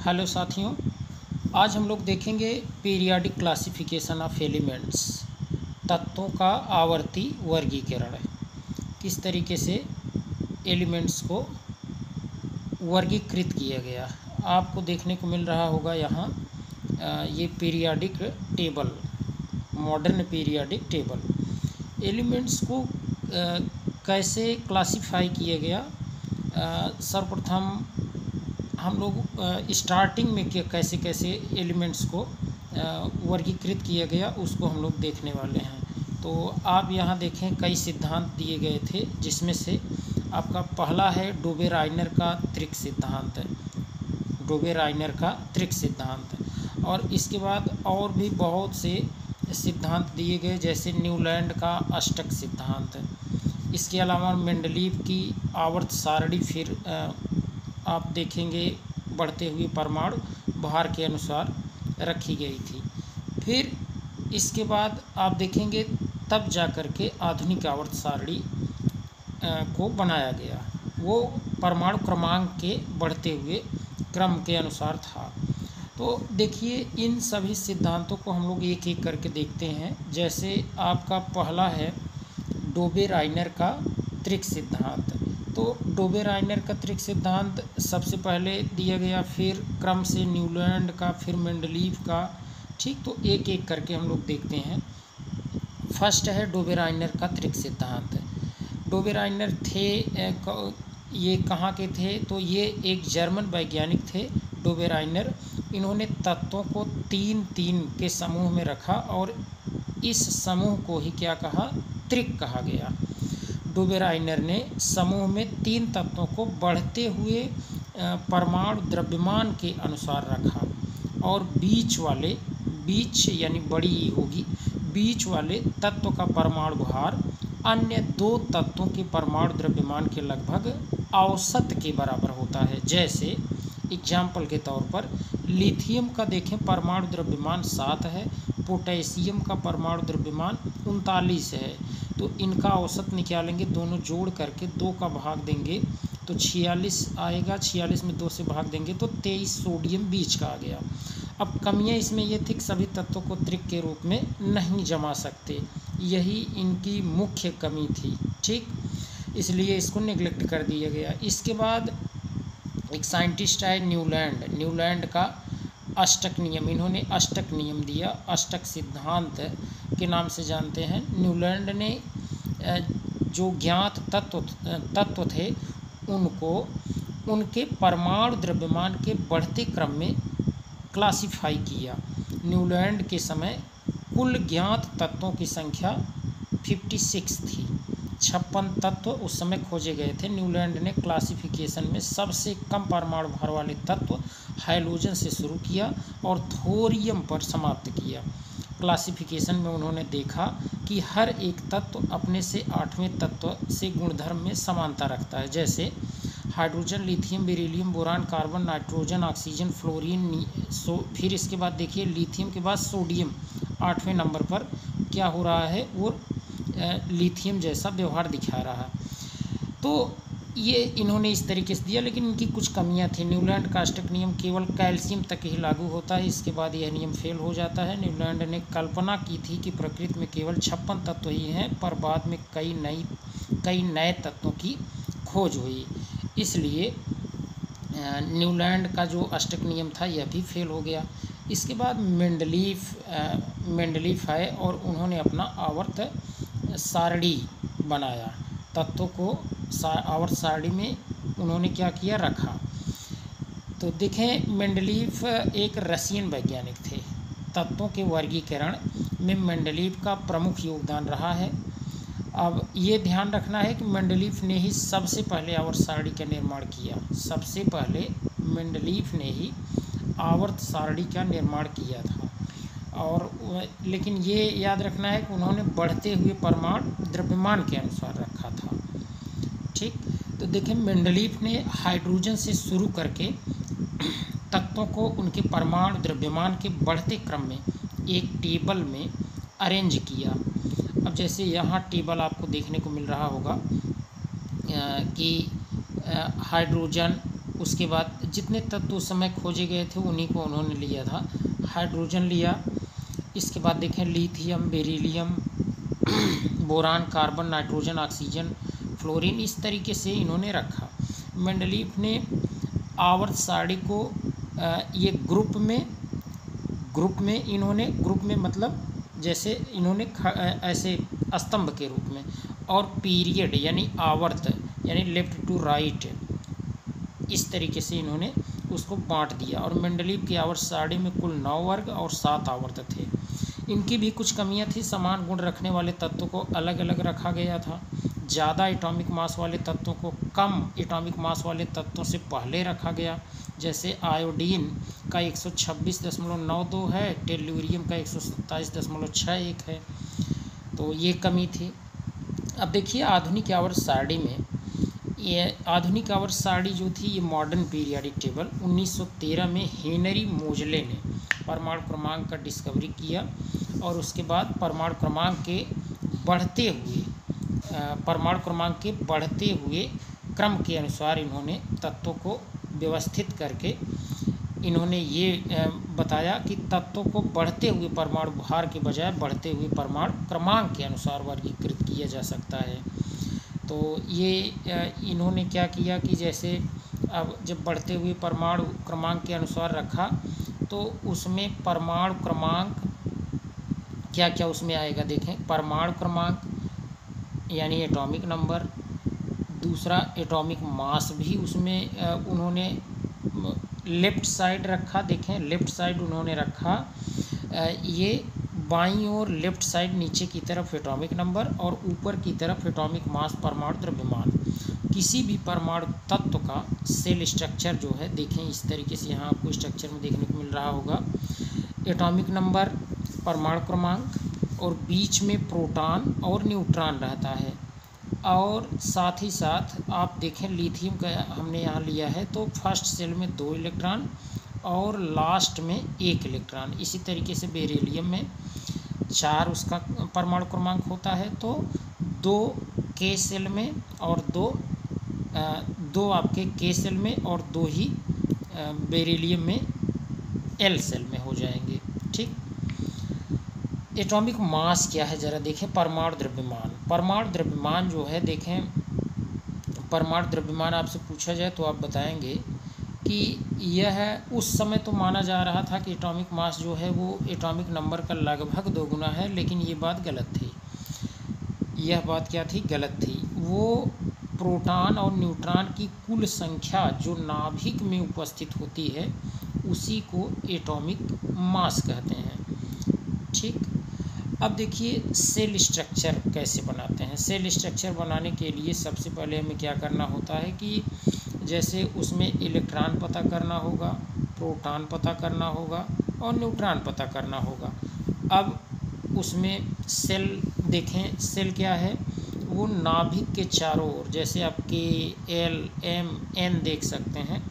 Hello साथियों, आज हम लोग देखेंगे पीरियाडिक क्लासिफिकेशन ऑफ एलिमेंट्स, तत्वों का आवर्ती वर्गीकरण। किस तरीके से एलिमेंट्स को वर्गीकृत किया गया आपको देखने को मिल रहा होगा। यहाँ ये periodic table, modern periodic table. Elements को कैसे क्लासिफाई किया गया, सर्वप्रथम हम लोग स्टार्टिंग में कैसे कैसे एलिमेंट्स को वर्गीकृत किया गया उसको हम लोग देखने वाले हैं। तो आप यहाँ देखें, कई सिद्धांत दिए गए थे, जिसमें से आपका पहला है डोबेराइनर का त्रिक सिद्धांत, डोबेराइनर का त्रिक सिद्धांत। और इसके बाद और भी बहुत से सिद्धांत दिए गए, जैसे न्यूलैंड का अष्टक सिद्धांत। इसके अलावा मेंडलीव की आवर्त सारणी, फिर आप देखेंगे बढ़ते हुए परमाणु भार के अनुसार रखी गई थी। फिर इसके बाद आप देखेंगे तब जाकर के आधुनिक आवर्त सारणी को बनाया गया। वो परमाणु क्रमांक के बढ़ते हुए क्रम के अनुसार था। तो देखिए, इन सभी सिद्धांतों को हम लोग एक एक करके देखते हैं। जैसे आपका पहला है डोबेराइनर का त्रिक सिद्धांत। तो डोबेराइनर का त्रिक सिद्धांत सबसे पहले दिया गया, फिर क्रम से न्यूलैंड का, फिर मेंडलीव का। ठीक, तो एक एक करके हम लोग देखते हैं। फर्स्ट है डोबेराइनर का त्रिक सिद्धांत। डोबेराइनर थे, ये कहाँ के थे? तो ये एक जर्मन वैज्ञानिक थे, डोबेराइनर। इन्होंने तत्वों को 3-3 के समूह में रखा और इस समूह को ही क्या कहा? त्रिक कहा गया। डोबेराइनर ने समूह में 3 तत्वों को बढ़ते हुए परमाणु द्रव्यमान के अनुसार रखा और बीच यानी बड़ी होगी, बीच वाले तत्व का परमाणु भार अन्य 2 तत्वों के परमाणु द्रव्यमान के लगभग औसत के बराबर होता है। जैसे एग्जाम्पल के तौर पर लिथियम का देखें, परमाणु द्रव्यमान 7 है, पोटेशियम का परमाणु द्रव्यमान 39 है। तो इनका औसत निकालेंगे, दोनों जोड़ करके 2 का भाग देंगे तो 46 आएगा। 46 में 2 से भाग देंगे तो 23 सोडियम बीच का आ गया। अब कमियां इसमें ये थी कि सभी तत्वों को त्रिक के रूप में नहीं जमा सकते, यही इनकी मुख्य कमी थी। ठीक, इसलिए इसको नेग्लेक्ट कर दिया गया। इसके बाद एक साइंटिस्ट है न्यूलैंड का अष्टक नियम, इन्होंने अष्टक नियम दिया, अष्टक सिद्धांत के नाम से जानते हैं। न्यूलैंड ने जो ज्ञात तत्व थे उनको उनके परमाणु द्रव्यमान के बढ़ते क्रम में क्लासिफाई किया। न्यूलैंड के समय कुल ज्ञात तत्वों की संख्या 56 थी। 56 तत्व उस समय खोजे गए थे। न्यूलैंड ने क्लासिफिकेशन में सबसे कम परमाणु भार वाले तत्व हाइड्रोजन से शुरू किया और थोरियम पर समाप्त किया। क्लासिफिकेशन में उन्होंने देखा कि हर एक तत्व अपने से 8वें तत्व से गुणधर्म में समानता रखता है। जैसे hydrogen, lithium, beryllium, boron, carbon, nitrogen, oxygen, fluorine. फिर इसके बाद देखिए, लिथियम के बाद सोडियम 8वें नंबर पर क्या हो रहा है? वो लिथियम जैसा व्यवहार दिखा रहा है। तो ये इन्होंने इस तरीके से दिया, लेकिन इनकी कुछ कमियां थी। न्यूलैंड का अष्टक नियम केवल कैल्शियम तक ही लागू होता है, इसके बाद यह नियम फेल हो जाता है। न्यूलैंड ने कल्पना की थी कि प्रकृति में केवल 56 तत्व ही हैं, पर बाद में कई नए तत्वों की खोज हुई, इसलिए न्यूलैंड का जो अष्टक नियम था यह भी फेल हो गया। इसके बाद मेंडलीफ है और उन्होंने अपना आवर्त सारणी बनाया। तत्वों को आवर्त सारणी में उन्होंने क्या किया? रखा। तो देखें, मेंडलीफ एक रशियन वैज्ञानिक थे। तत्वों के वर्गीकरण में मेंडलीफ का प्रमुख योगदान रहा है। अब ये ध्यान रखना है कि मेंडलीफ ने ही सबसे पहले आवर्त सारणी का निर्माण किया। सबसे पहले मेंडलीफ ने ही आवर्त सारणी का निर्माण किया था। और लेकिन ये याद रखना है कि उन्होंने बढ़ते हुए परमाणु द्रव्यमान के अनुसार रखा था। ठीक, तो देखें, मेंडलीफ ने हाइड्रोजन से शुरू करके तत्वों को उनके परमाणु द्रव्यमान के बढ़ते क्रम में एक टेबल में अरेंज किया। अब जैसे यहाँ टेबल आपको देखने को मिल रहा होगा कि हाइड्रोजन उसके बाद जितने तत्व उस समय खोजे गए थे उन्हीं को उन्होंने लिया था। हाइड्रोजन लिया, इसके बाद देखें lithium, beryllium, boron, carbon, nitrogen, oxygen, fluorine, इस तरीके से इन्होंने रखा। मेंडलीफ ने आवर्त सारणी को ये ग्रुप में इन्होंने, ग्रुप में मतलब जैसे इन्होंने ऐसे स्तंभ के रूप में, और पीरियड यानी आवर्त यानी लेफ्ट टू राइट, इस तरीके से इन्होंने उसको बांट दिया। और मेंडलीफ की आवर्त सारणी में कुल 9 वर्ग और 7 आवर्त थे। इनकी भी कुछ कमियां थी। समान गुण रखने वाले तत्वों को अलग अलग रखा गया था। ज़्यादा एटॉमिक मास वाले तत्वों को कम एटॉमिक मास वाले तत्वों से पहले रखा गया। जैसे आयोडीन का 126.92 है, टेल्यूरियम का 127.61 है। तो ये कमी थी। अब देखिए आधुनिक आवर्त सारणी में, ये आधुनिक आवर्त सारणी जो थी ये मॉडर्न पीरियाडिक टेबल 1913 में हेनरी मोजले ने परमाणु क्रमांक का डिस्कवरी किया। और उसके बाद परमाणु क्रमांक के बढ़ते हुए क्रम के अनुसार इन्होंने तत्वों को व्यवस्थित करके इन्होंने ये बताया कि तत्वों को बढ़ते हुए परमाणु भार के बजाय बढ़ते हुए परमाणु क्रमांक के अनुसार वर्गीकृत किया जा सकता है। तो ये इन्होंने क्या किया कि जैसे अब जब बढ़ते हुए परमाणु क्रमांक के अनुसार रखा तो उसमें परमाणु क्रमांक क्या क्या उसमें आएगा, देखें। परमाणु क्रमांक यानी एटॉमिक नंबर, दूसरा एटॉमिक मास भी उसमें उन्होंने लेफ़्ट साइड रखा, देखें लेफ़्ट साइड उन्होंने रखा। ये बाईं ओर लेफ़्ट साइड नीचे की तरफ एटॉमिक नंबर और ऊपर की तरफ एटॉमिक मास परमाणु द्रव्यमान। किसी भी परमाणु तत्व का सेल स्ट्रक्चर जो है, देखें इस तरीके से यहाँ आपको स्ट्रक्चर में देखने को मिल रहा होगा। एटॉमिक नंबर, परमाणु क्रमांक और बीच में प्रोटॉन और न्यूट्रॉन रहता है। और साथ ही साथ आप देखें लिथियम का हमने यहाँ लिया है तो फर्स्ट सेल में 2 इलेक्ट्रॉन और लास्ट में 1 इलेक्ट्रॉन। इसी तरीके से बेरिलियम में 4 उसका परमाणु क्रमांक होता है, तो 2 के सेल में और 2 आपके के सेल में और 2 ही बेरिलियम में एल सेल में हो जाएंगे। ठीक। एटॉमिक मास क्या है ज़रा देखें। परमाणु द्रव्यमान जो है, देखें परमाणु द्रव्यमान आपसे पूछा जाए तो आप बताएंगे कि यह उस समय तो माना जा रहा था कि एटॉमिक मास जो है वो एटॉमिक नंबर का लगभग 2 गुना है, लेकिन ये बात गलत थी। यह बात क्या थी, गलत थी। वो प्रोटॉन और न्यूट्रॉन की कुल संख्या जो नाभिक में उपस्थित होती है उसी को एटॉमिक मास कहते हैं। ठीक। अब देखिए सेल स्ट्रक्चर कैसे बनाते हैं। सेल स्ट्रक्चर बनाने के लिए सबसे पहले हमें क्या करना होता है कि जैसे उसमें इलेक्ट्रॉन पता करना होगा, प्रोटॉन पता करना होगा और न्यूट्रॉन पता करना होगा। अब उसमें सेल देखें, सेल क्या है, वो नाभिक के चारों ओर, जैसे आप के, एल, एम, एन देख सकते हैं।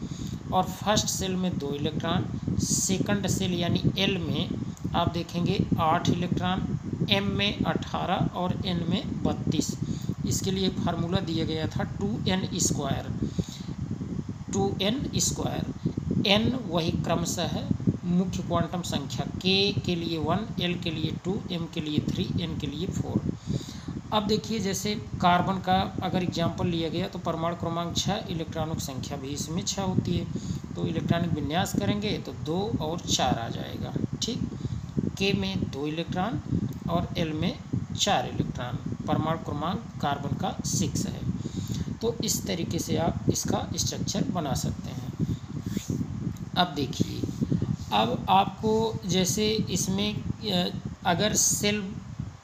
और फर्स्ट सेल में 2 इलेक्ट्रॉन, सेकंड सेल यानी एल में आप देखेंगे 8 इलेक्ट्रॉन, एम में 18 और एन में 32। इसके लिए फार्मूला दिया गया था 2n स्क्वायर। एन वही क्रमशः है मुख्य क्वांटम संख्या, के लिए 1, एल के लिए 2, एम के लिए 3, एन के लिए 4। अब देखिए जैसे कार्बन का अगर एग्जाम्पल लिया गया तो परमाणु क्रमांक 6, इलेक्ट्रॉनों की संख्या भी इसमें 6 होती है। तो इलेक्ट्रॉनिक विन्यास करेंगे तो 2 और 4 आ जाएगा। ठीक। के में 2 इलेक्ट्रॉन और एल में 4 इलेक्ट्रॉन। परमाणु क्रमांक कार्बन का 6 है। तो इस तरीके से आप इसका स्ट्रक्चर बना सकते हैं। अब देखिए, अब आपको जैसे इसमें अगर सेल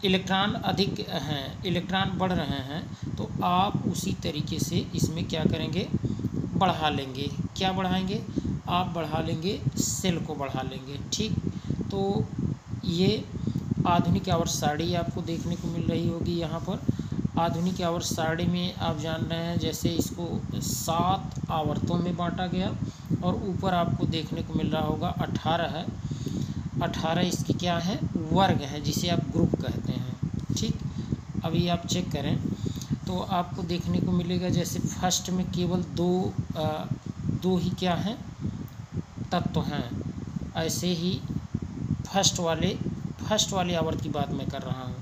इलेक्ट्रॉन अधिक हैं, इलेक्ट्रॉन बढ़ रहे हैं, तो आप उसी तरीके से इसमें क्या करेंगे, बढ़ा लेंगे। क्या बढ़ाएंगे, आप बढ़ा लेंगे, सेल को बढ़ा लेंगे। ठीक। तो ये आधुनिक आवर्त सारणी आपको देखने को मिल रही होगी। यहाँ पर आधुनिक आवर्त सारणी में आप जान रहे हैं जैसे इसको 7 आवर्तों में बांटा गया और ऊपर आपको देखने को मिल रहा होगा 18 है। 18 इसके क्या है, वर्ग है, जिसे आप ग्रुप कहते हैं। ठीक। अभी आप चेक करें तो आपको देखने को मिलेगा जैसे फर्स्ट में केवल 2 दो ही क्या हैं, तत्व हैं। ऐसे ही फर्स्ट वाले आवर्त की बात मैं कर रहा हूँ।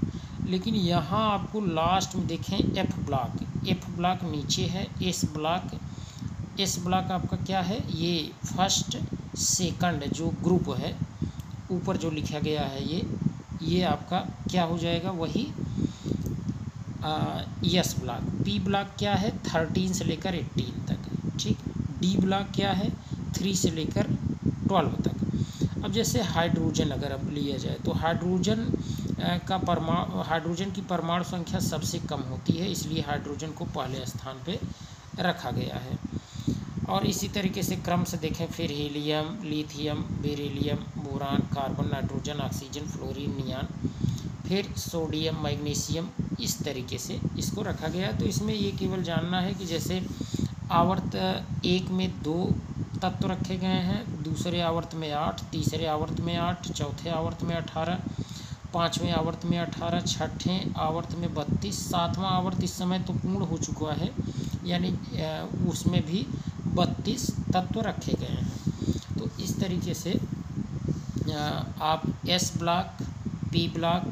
लेकिन यहाँ आपको लास्ट में देखें एफ ब्लॉक नीचे है, एस ब्लॉक आपका क्या है, ये फर्स्ट सेकंड जो ग्रुप है ऊपर जो लिखा गया है ये आपका क्या हो जाएगा, वही एस ब्लॉक। पी ब्लॉक क्या है, 13 से लेकर 18 तक, ठीक। डी ब्लॉक क्या है, 3 से लेकर 12 तक। अब जैसे हाइड्रोजन अगर अब लिया जाए तो हाइड्रोजन की परमाणु संख्या सबसे कम होती है, इसलिए हाइड्रोजन को पहले स्थान पे रखा गया है। और इसी तरीके से क्रम से देखें फिर helium, lithium, beryllium, boron, carbon, nitrogen, oxygen, fluorine, neon, फिर सोडियम, मैग्नीशियम, इस तरीके से इसको रखा गया है। तो इसमें ये केवल जानना है कि जैसे आवर्त 1 में 2 तत्व रखे गए हैं, दूसरे आवर्त में 8, तीसरे आवर्त में 8, चौथे आवर्त में 18, पाँचवें आवर्त में 18, छठें आवर्त में 32, सातवां आवर्त इस समय तो पूर्ण हो चुका है, यानी उसमें भी 32 तत्व रखे गए हैं। तो इस तरीके से आप S block, P block,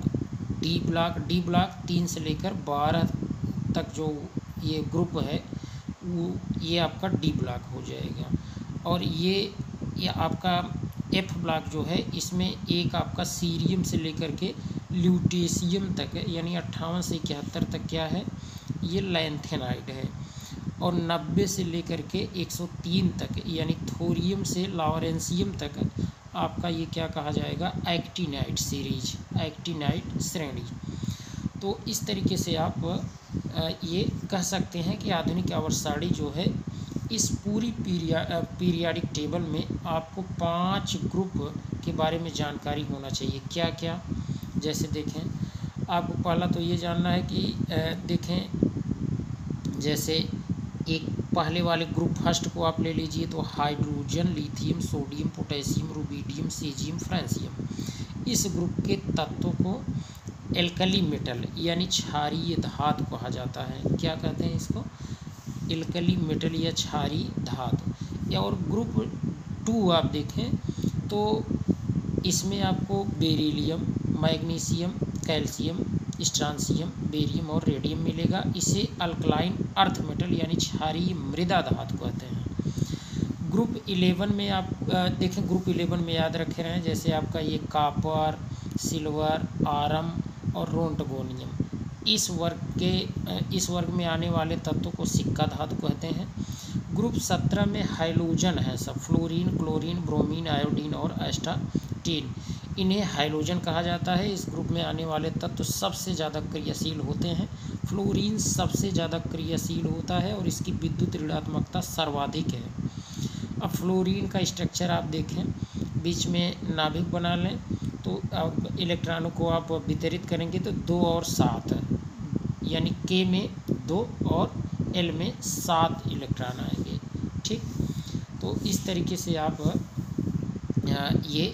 D block 3 से लेकर 12 तक जो ये ग्रुप है ये आपका डी ब्लॉक हो जाएगा। और ये आपका एफ ब्लॉक जो है इसमें एक आपका सीरियम से लेकर के ल्यूटेशियम तक है, यानी 58 से 71 तक क्या है, ये लैंथेनाइड है। और 90 से लेकर के 103 तक यानी थोरियम से लॉरेंसियम तक आपका ये क्या कहा जाएगा, एक्टिनाइड श्रेणी। तो इस तरीके से आप ये कह सकते हैं कि आधुनिक आवर्त सारणी जो है इस पूरी पीरियाडिक टेबल में आपको 5 ग्रुप के बारे में जानकारी होना चाहिए। क्या क्या, जैसे देखें आपको पहला तो ये जानना है कि देखें जैसे एक पहले वाले ग्रुप फर्स्ट को आप ले लीजिए तो hydrogen, lithium, sodium, potassium, rubidium, caesium, francium. इस ग्रुप के तत्वों को एल्कली मेटल यानी क्षारीय धातु कहा जाता है। क्या कहते हैं इसको, एल्कली मेटल या क्षारीय धातु। और ग्रुप 2 आप देखें तो इसमें आपको beryllium, magnesium, calcium, strontium, barium और रेडियम मिलेगा। इसे अल्कलाइन अर्थ मेटल यानी क्षारीय मृदा धातु कहते हैं। ग्रुप 11 में आप देखें, ग्रुप 11 में याद रखे रहें, जैसे आपका ये कापर, सिल्वर, आरम और रोंटगोनियम। इस वर्ग में आने वाले तत्वों को सिक्का धातु कहते हैं। ग्रुप 17 में हाइलोजन है सब, फ्लोरीन, क्लोरीन, ब्रोमीन, आयोडीन और एस्टाटीन। इन्हें हाइलोजन कहा जाता है। इस ग्रुप में आने वाले तत्व सबसे ज़्यादा क्रियाशील होते हैं। फ्लोरीन सबसे ज़्यादा क्रियाशील होता है और इसकी विद्युत ऋणात्मकता सर्वाधिक है। अब फ्लोरीन का स्ट्रक्चर आप देखें, बीच में नाभिक बना लें तो इलेक्ट्रॉनों को आप वितरित करेंगे तो 2 और 7 यानी के में 2 और एल में 7 इलेक्ट्रॉन आएंगे, ठीक। तो इस तरीके से आप ये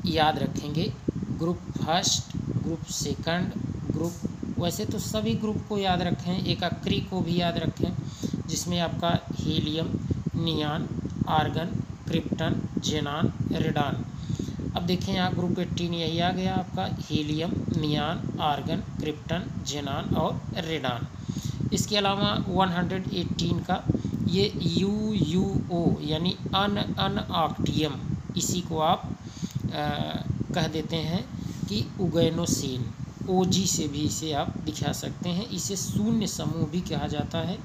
याद रखेंगे। Group first, group second, group वैसे तो सभी ग्रुप को याद रखें, एक अक्री को भी याद रखें जिसमें आपका हीलियम, नियान, आर्गन, क्रिप्टन, जेनान, रेडान। अब देखें यहाँ ग्रुप 18 यही आ गया आपका, हीलियम, नियान, आर्गन, क्रिप्टन, जेनान और रेडान। इसके अलावा 118 का ये UUO यानी अनऑक्टियम, इसी को आप कह देते हैं कि उगैनोसिन, OG से भी इसे आप दिखा सकते हैं। इसे शून्य समूह भी कहा जाता है,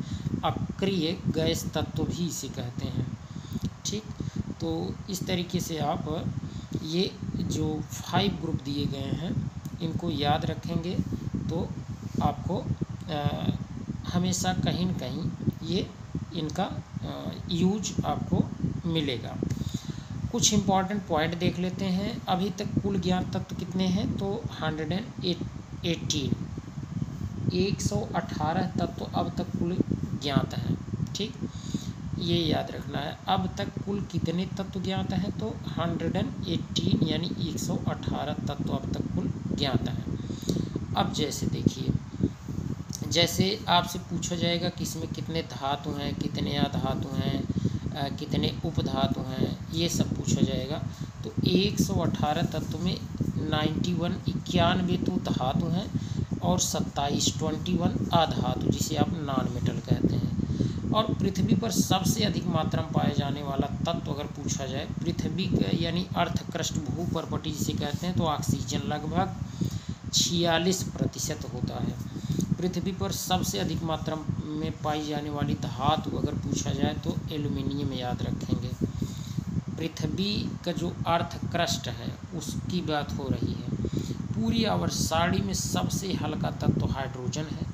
अक्रिय गैस तत्व भी इसे कहते हैं, ठीक। तो इस तरीके से आप ये जो 5 ग्रुप दिए गए हैं इनको याद रखेंगे तो आपको हमेशा कहीं न कहीं ये इनका यूज आपको मिलेगा। कुछ इम्पॉर्टेंट पॉइंट देख लेते हैं। अभी तक कुल ज्ञात तत्व कितने हैं तो 118, 118 तत्व अब तक कुल ज्ञात हैं, ठीक। ये याद रखना है। अब तक कुल कितने तत्व ज्ञात हैं तो 118 यानी 118 तत्व अब तक कुल ज्ञात हैं। अब जैसे देखिए, जैसे आपसे पूछा जाएगा कि इसमें कितने धातु हैं, कितने अधातु हैं, कितने उपधातु हैं, ये सब पूछा जाएगा। तो 118 तत्व में 91 तो धातु हैं और 21 अधातु, जिसे आप नॉन मेटल कहते हैं। और पृथ्वी पर सबसे अधिक मात्रा में पाए जाने वाला तत्व अगर पूछा जाए पृथ्वी यानी अर्थ क्रस्ट भूपर्पटी जिसे कहते हैं, तो ऑक्सीजन लगभग 46% होता है। पृथ्वी पर सबसे अधिक मात्रा में पाई जाने वाली धातु अगर पूछा जाए तो एल्युमिनियम याद रखेंगे। पृथ्वी का जो अर्थ क्रस्ट है उसकी बात हो रही है। पूरी आवर्त में सबसे हल्का तत्व हाइड्रोजन है।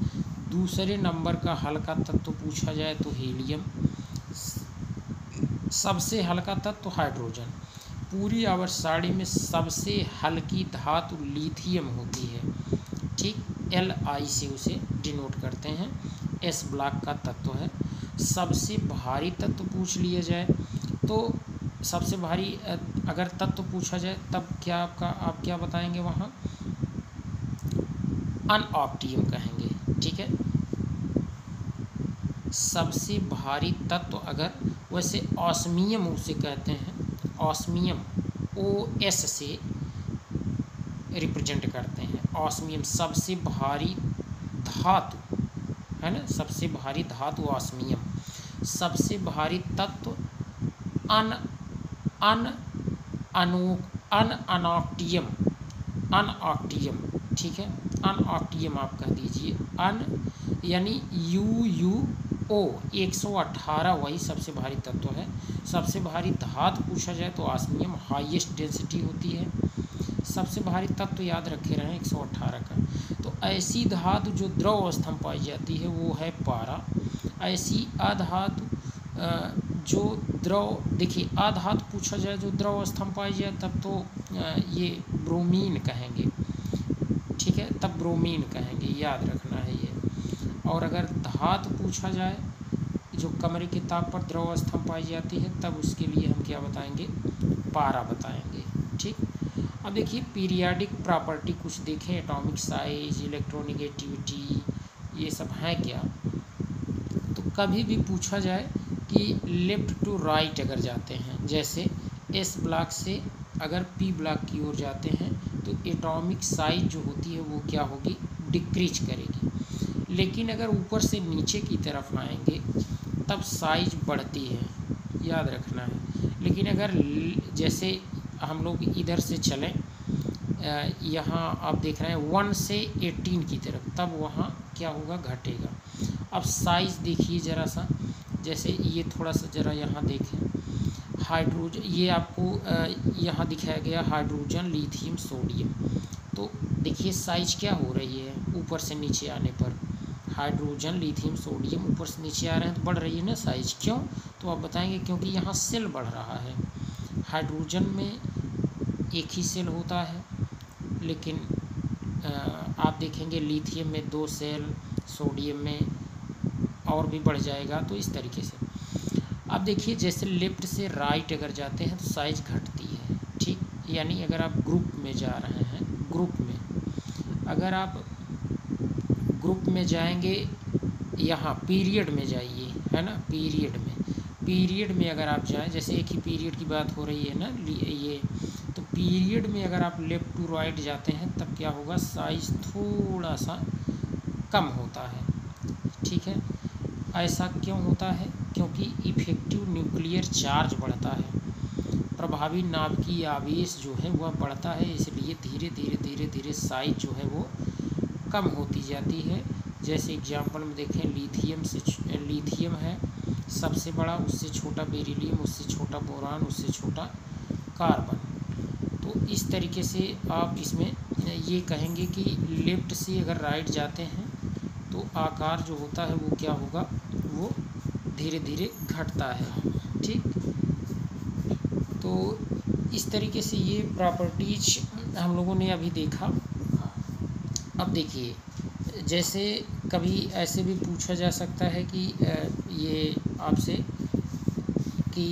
दूसरे नंबर का हल्का तत्व पूछा जाए तो हीलियम। सबसे हल्का तत्व हाइड्रोजन। पूरी आवर्त में सबसे हल्की धातु लिथियम होती है, ठीक, Li से उसे डिनोट करते हैं। S ब्लॉक का तत्व है। सबसे भारी तत्व पूछ लिया जाए तो सबसे भारी अगर तत्व पूछा जाए तब क्या आप क्या बताएंगे, वहाँ अनऑक्टियम कहेंगे, ठीक है। सबसे भारी तत्व अगर, वैसे ऑस्मियम उसे कहते हैं, ऑस्मियम OS से रिप्रेजेंट करते हैं। ऑस्मियम सबसे भारी धातु है ना, सबसे भारी धातु ऑस्मियम। सबसे भारी तत्व अनऑक्टियम, ठीक है, अनऑक्टियम आप कह दीजिए। यानी UuO 118 वही सबसे भारी तत्व है। सबसे भारी धातु पूछा जाए तो ऑस्मियम हाईएस्ट डेंसिटी होती है। सबसे भारी तत्व याद रखे रहें 118 का। तो ऐसी धातु जो द्रव अवस्था में पाई जाती है वो है पारा। ऐसी अधातु जो द्रव, देखिए अधातु पूछा जाए जो द्रव अवस्था में पाई जाए तब तो ये ब्रोमीन कहेंगे, ठीक है, तब ब्रोमीन कहेंगे, याद रखना है ये। और अगर धातु पूछा जाए जो कमरे के ताप पर द्रव अवस्था में पाई जाती है तब उसके लिए हम क्या बताएंगे, पारा बताएंगे, ठीक। अब देखिए पीरियाडिक प्रॉपर्टी कुछ देखें, एटॉमिक साइज, इलेक्ट्रोनेगेटिविटी, ये सब हैं क्या। तो कभी भी पूछा जाए कि लेफ्ट टू राइट अगर जाते हैं, जैसे S ब्लॉक से अगर P ब्लॉक की ओर जाते हैं तो एटॉमिक साइज जो होती है वो क्या होगी, डिक्रीज करेगी। लेकिन अगर ऊपर से नीचे की तरफ आएंगे तब साइज बढ़ती है, याद रखना है। लेकिन अगर जैसे हम लोग इधर से चलें, यहाँ आप देख रहे हैं 1 से 18 की तरफ, तब वहाँ क्या होगा, घटेगा। अब साइज़ देखिए ज़रा सा, जैसे ये थोड़ा सा ज़रा यहाँ देखें, हाइड्रोजन, ये आपको यहाँ दिखाया गया हाइड्रोजन, लिथियम, सोडियम। तो देखिए साइज क्या हो रही है, ऊपर से नीचे आने पर हाइड्रोजन, लिथियम, सोडियम ऊपर से नीचे आ रहे हैं तो बढ़ रही है ना साइज। क्यों, तो आप बताएंगे क्योंकि यहाँ सेल बढ़ रहा है। हाइड्रोजन में एक ही सेल होता है, लेकिन आप देखेंगे लिथियम में 2 सेल, सोडियम में और भी बढ़ जाएगा। तो इस तरीके से अब देखिए जैसे लेफ़्ट से राइट अगर जाते हैं तो साइज़ घटती है, ठीक। यानी अगर आप ग्रुप में जा रहे हैं, ग्रुप में अगर आप ग्रुप में जाएंगे, यहाँ पीरियड में जाइए, है ना, पीरियड में अगर आप जाएं, जैसे एक ही पीरियड की बात हो रही है ना ये, तो पीरियड में अगर आप लेफ़्ट टू राइट जाते हैं तब क्या होगा, साइज़ थोड़ा सा कम होता है, ठीक है। ऐसा क्यों होता है, क्योंकि इफेक्टिव न्यूक्लियर चार्ज बढ़ता है, प्रभावी नाभिकीय आवेश जो है वह बढ़ता है, इसलिए धीरे धीरे साइज जो है वो कम होती जाती है। जैसे एग्जांपल में देखें, लिथियम है सबसे बड़ा, उससे छोटा बेरिलियम, उससे छोटा बोरान, उससे छोटा कार्बन। तो इस तरीके से आप इसमें ये कहेंगे कि लेफ़्ट से अगर राइट जाते हैं तो आकार जो होता है वो क्या होगा, वो धीरे धीरे घटता है, ठीक। तो इस तरीके से ये प्रॉपर्टीज हम लोगों ने अभी देखा। अब देखिए जैसे कभी ऐसे भी पूछा जा सकता है कि ये आपसे कि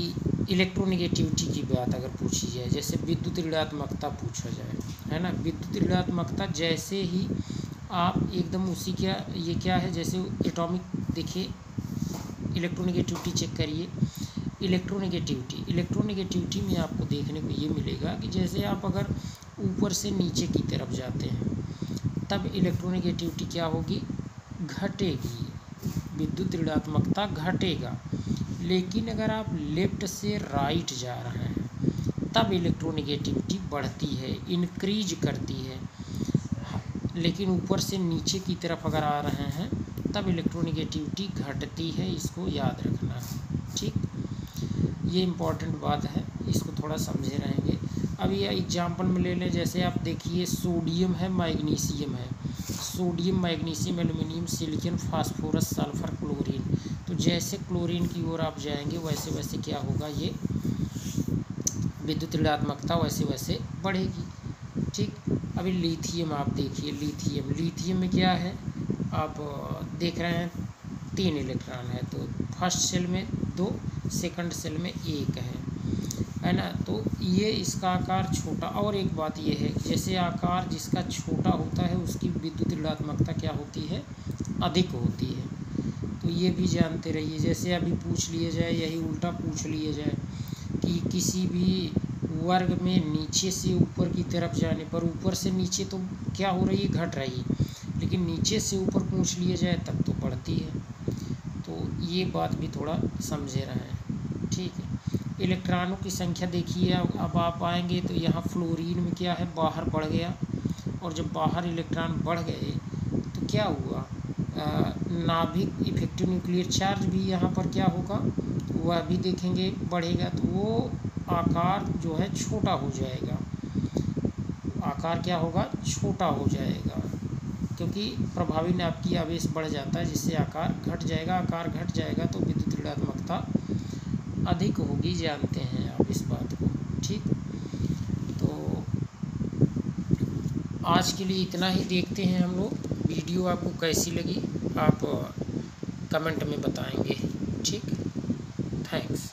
इलेक्ट्रोनेगेटिविटी की बात अगर पूछी जाए, जैसे विद्युत ऋणात्मकता पूछा जाए, है ना। विद्युत ऋणात्मकता जैसे ही आप एकदम उसी ये क्या है, जैसे एटॉमिक, देखिए इलेक्ट्रोनेगेटिविटी चेक करिए, इलेक्ट्रोनेगेटिविटी में आपको देखने को ये मिलेगा कि जैसे आप अगर ऊपर से नीचे की तरफ जाते हैं तब इलेक्ट्रोनेगेटिविटी क्या होगी, घटेगी, विद्युत ऋणात्मकता घटेगा। लेकिन अगर आप लेफ़्ट से राइट जा रहे हैं तब इलेक्ट्रोनेगेटिविटी बढ़ती है, इंक्रीज करती है। लेकिन ऊपर से नीचे की तरफ अगर आ रहे हैं तब इलेक्ट्रोनेगेटिविटी घटती है, इसको याद रखना है। ठीक, ये इम्पॉर्टेंट बात है, इसको थोड़ा समझे रहेंगे। अब ये एग्जाम्पल में ले लें, जैसे आप देखिए सोडियम है, मैग्नीशियम है। Sodium, magnesium, aluminium, silicon, phosphorus, sulphur, chlorine. तो जैसे क्लोरीन की ओर आप जाएंगे वैसे वैसे क्या होगा, ये विद्युत ऋणात्मकता वैसे वैसे बढ़ेगी। ठीक, अभी लिथियम आप देखिए, लिथियम में क्या है, आप देख रहे हैं 3 इलेक्ट्रॉन है, तो फर्स्ट सेल में 2, सेकंड सेल में 1 है ना। तो ये इसका आकार छोटा, और एक बात ये है कि जैसे आकार जिसका छोटा होता है उसकी विद्युत ऋणात्मकता क्या होती है, अधिक होती है। तो ये भी जानते रहिए। जैसे अभी पूछ लिए जाए, यही उल्टा पूछ लिए जाए कि किसी भी वर्ग में नीचे से ऊपर की तरफ जाने पर, ऊपर से नीचे तो क्या हो रही है, घट रही है, लेकिन नीचे से ऊपर पूछ लिए जाए तब तो बढ़ती है। तो ये बात भी थोड़ा समझे रहे हैं। ठीक है, इलेक्ट्रॉनों की संख्या देखिए। अब आप आएंगे तो यहाँ फ्लोरीन में क्या है, बाहर बढ़ गया, और जब बाहर इलेक्ट्रॉन बढ़ गए तो क्या हुआ, नाभिक इफेक्टिव न्यूक्लियर चार्ज भी यहाँ पर क्या होगा, वह भी देखेंगे बढ़ेगा। तो वो आकार जो है छोटा हो जाएगा, आकार क्या होगा, छोटा हो जाएगा, क्योंकि प्रभावी नाभिकीय आवेश बढ़ जाता है, जिससे आकार घट जाएगा। आकार घट जाएगा तो विद्युत ऋणात्मकता अधिक होगी, जानते हैं आप इस बात को। ठीक, तो आज के लिए इतना ही देखते हैं हम लोग। वीडियो आपको कैसी लगी आप कमेंट में बताएंगे। ठीक, थैंक्स।